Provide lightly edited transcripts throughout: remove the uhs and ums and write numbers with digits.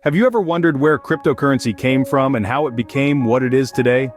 Have you ever wondered where cryptocurrency came from and how it became what it is today?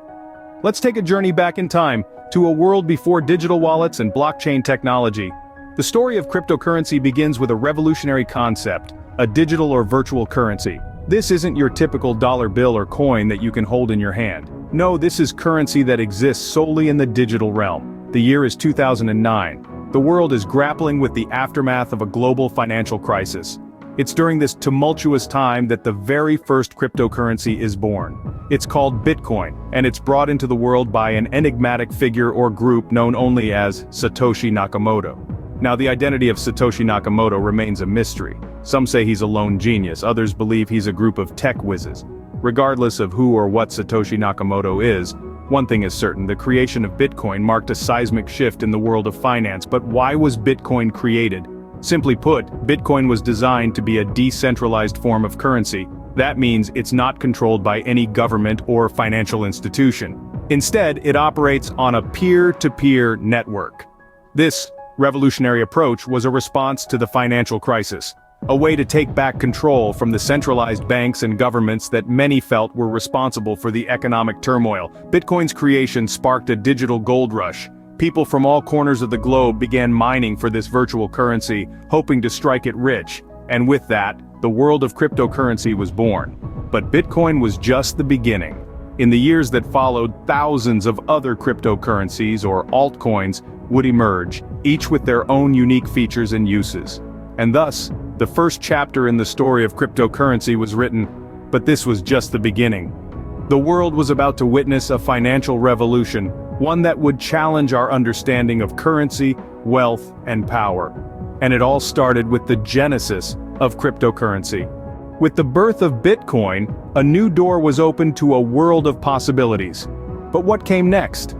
Let's take a journey back in time, to a world before digital wallets and blockchain technology. The story of cryptocurrency begins with a revolutionary concept, a digital or virtual currency. This isn't your typical dollar bill or coin that you can hold in your hand. No, this is currency that exists solely in the digital realm. The year is 2009. The world is grappling with the aftermath of a global financial crisis. It's during this tumultuous time that the very first cryptocurrency is born. It's called Bitcoin, and it's brought into the world by an enigmatic figure or group known only as Satoshi Nakamoto. Now, the identity of Satoshi Nakamoto remains a mystery. Some say he's a lone genius, others believe he's a group of tech whizzes. Regardless of who or what Satoshi Nakamoto is, one thing is certain: the creation of Bitcoin marked a seismic shift in the world of finance. But why was Bitcoin created? Simply put, Bitcoin was designed to be a decentralized form of currency. That means it's not controlled by any government or financial institution. Instead, it operates on a peer-to-peer network. This revolutionary approach was a response to the financial crisis, a way to take back control from the centralized banks and governments that many felt were responsible for the economic turmoil. Bitcoin's creation sparked a digital gold rush. People from all corners of the globe began mining for this virtual currency, hoping to strike it rich. And with that, the world of cryptocurrency was born. But Bitcoin was just the beginning. In the years that followed, thousands of other cryptocurrencies, or altcoins, would emerge, each with their own unique features and uses. And thus, the first chapter in the story of cryptocurrency was written. But this was just the beginning. The world was about to witness a financial revolution, one that would challenge our understanding of currency, wealth, and power. And it all started with the genesis of cryptocurrency. With the birth of Bitcoin, a new door was opened to a world of possibilities. But what came next?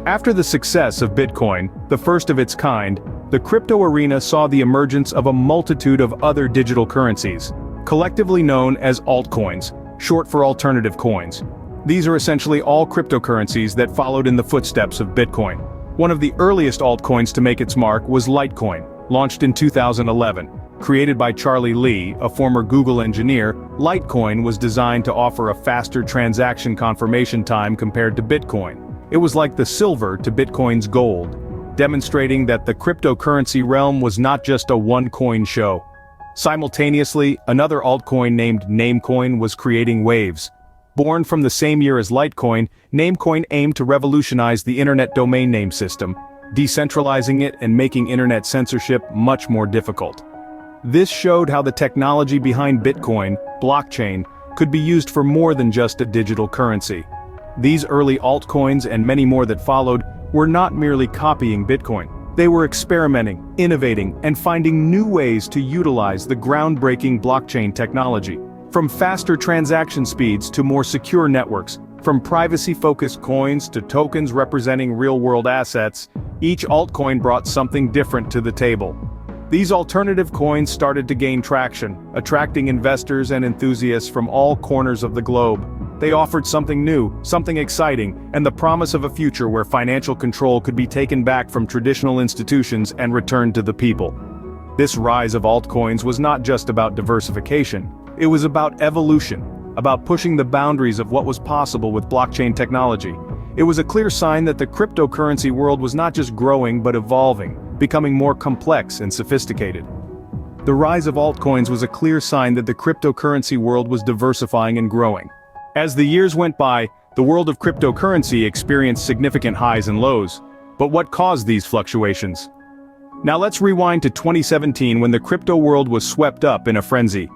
After the success of Bitcoin, the first of its kind, the crypto arena saw the emergence of a multitude of other digital currencies, collectively known as altcoins, short for alternative coins. These are essentially all cryptocurrencies that followed in the footsteps of Bitcoin. One of the earliest altcoins to make its mark was Litecoin, launched in 2011. Created by Charlie Lee, a former Google engineer, Litecoin was designed to offer a faster transaction confirmation time compared to Bitcoin. It was like the silver to Bitcoin's gold, demonstrating that the cryptocurrency realm was not just a one-coin show. Simultaneously, another altcoin named Namecoin was creating waves. Born from the same year as Litecoin, Namecoin aimed to revolutionize the internet domain name system, decentralizing it and making internet censorship much more difficult. This showed how the technology behind Bitcoin, blockchain, could be used for more than just a digital currency. These early altcoins and many more that followed were not merely copying Bitcoin. They were experimenting, innovating, and finding new ways to utilize the groundbreaking blockchain technology. From faster transaction speeds to more secure networks, from privacy-focused coins to tokens representing real-world assets, each altcoin brought something different to the table. These alternative coins started to gain traction, attracting investors and enthusiasts from all corners of the globe. They offered something new, something exciting, and the promise of a future where financial control could be taken back from traditional institutions and returned to the people. This rise of altcoins was not just about diversification. It was about evolution, about pushing the boundaries of what was possible with blockchain technology. It was a clear sign that the cryptocurrency world was not just growing but evolving, becoming more complex and sophisticated. The rise of altcoins was a clear sign that the cryptocurrency world was diversifying and growing. As the years went by, the world of cryptocurrency experienced significant highs and lows. But what caused these fluctuations? Now let's rewind to 2017 when the crypto world was swept up in a frenzy.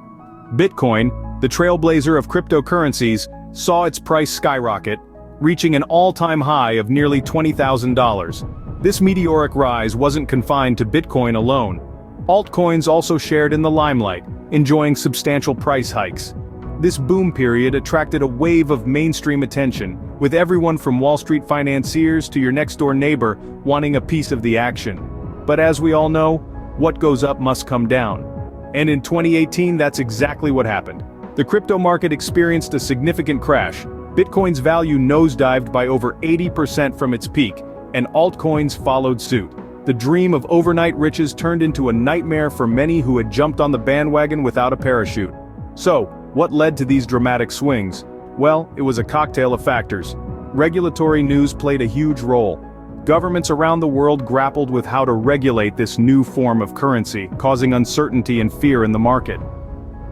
Bitcoin, the trailblazer of cryptocurrencies, saw its price skyrocket, reaching an all-time high of nearly $20,000. This meteoric rise wasn't confined to Bitcoin alone. Altcoins also shared in the limelight, enjoying substantial price hikes. This boom period attracted a wave of mainstream attention, with everyone from Wall Street financiers to your next-door neighbor wanting a piece of the action. But as we all know, what goes up must come down. And in 2018, that's exactly what happened. The crypto market experienced a significant crash. Bitcoin's value nosedived by over 80% from its peak, and altcoins followed suit. The dream of overnight riches turned into a nightmare for many who had jumped on the bandwagon without a parachute. So, What led to these dramatic swings? Well, it was a cocktail of factors. Regulatory news played a huge role. Governments around the world grappled with how to regulate this new form of currency, causing uncertainty and fear in the market.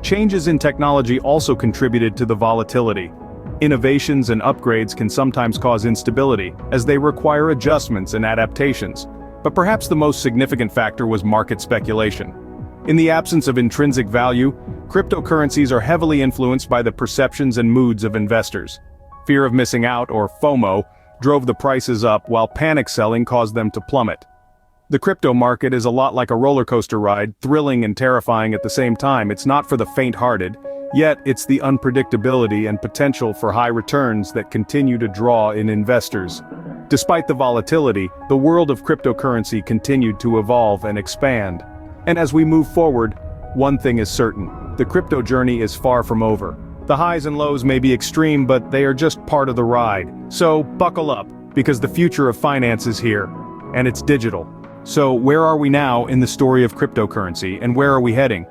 Changes in technology also contributed to the volatility. Innovations and upgrades can sometimes cause instability, as they require adjustments and adaptations. But perhaps the most significant factor was market speculation. In the absence of intrinsic value, cryptocurrencies are heavily influenced by the perceptions and moods of investors. Fear of missing out, or FOMO, drove the prices up, while panic selling caused them to plummet. The crypto market is a lot like a roller coaster ride, thrilling and terrifying at the same time. It's not for the faint-hearted, yet it's the unpredictability and potential for high returns that continue to draw in investors. Despite the volatility, the world of cryptocurrency continued to evolve and expand. And as we move forward, one thing is certain: the crypto journey is far from over. The highs and lows may be extreme, but they are just part of the ride. So buckle up, because the future of finance is here, and it's digital. So where are we now in the story of cryptocurrency, and where are we heading?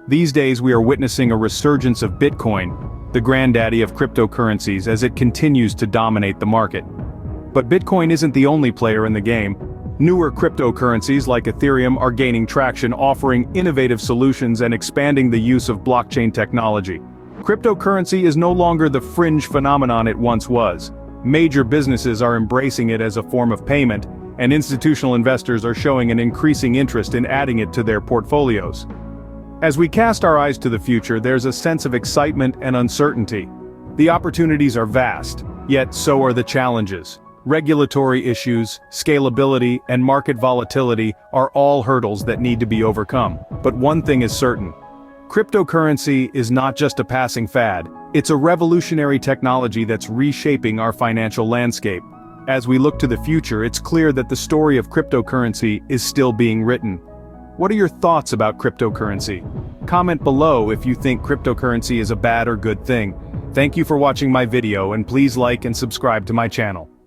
These days we are witnessing a resurgence of Bitcoin, the granddaddy of cryptocurrencies, as it continues to dominate the market. But Bitcoin isn't the only player in the game. Newer cryptocurrencies like Ethereum are gaining traction, offering innovative solutions and expanding the use of blockchain technology. Cryptocurrency is no longer the fringe phenomenon it once was. Major businesses are embracing it as a form of payment, and institutional investors are showing an increasing interest in adding it to their portfolios. As we cast our eyes to the future, there's a sense of excitement and uncertainty. The opportunities are vast, yet so are the challenges. Regulatory issues, scalability, and market volatility are all hurdles that need to be overcome. But one thing is certain: cryptocurrency is not just a passing fad, it's a revolutionary technology that's reshaping our financial landscape. As we look to the future, it's clear that the story of cryptocurrency is still being written. What are your thoughts about cryptocurrency? Comment below if you think cryptocurrency is a bad or good thing. Thank you for watching my video, and please like and subscribe to my channel.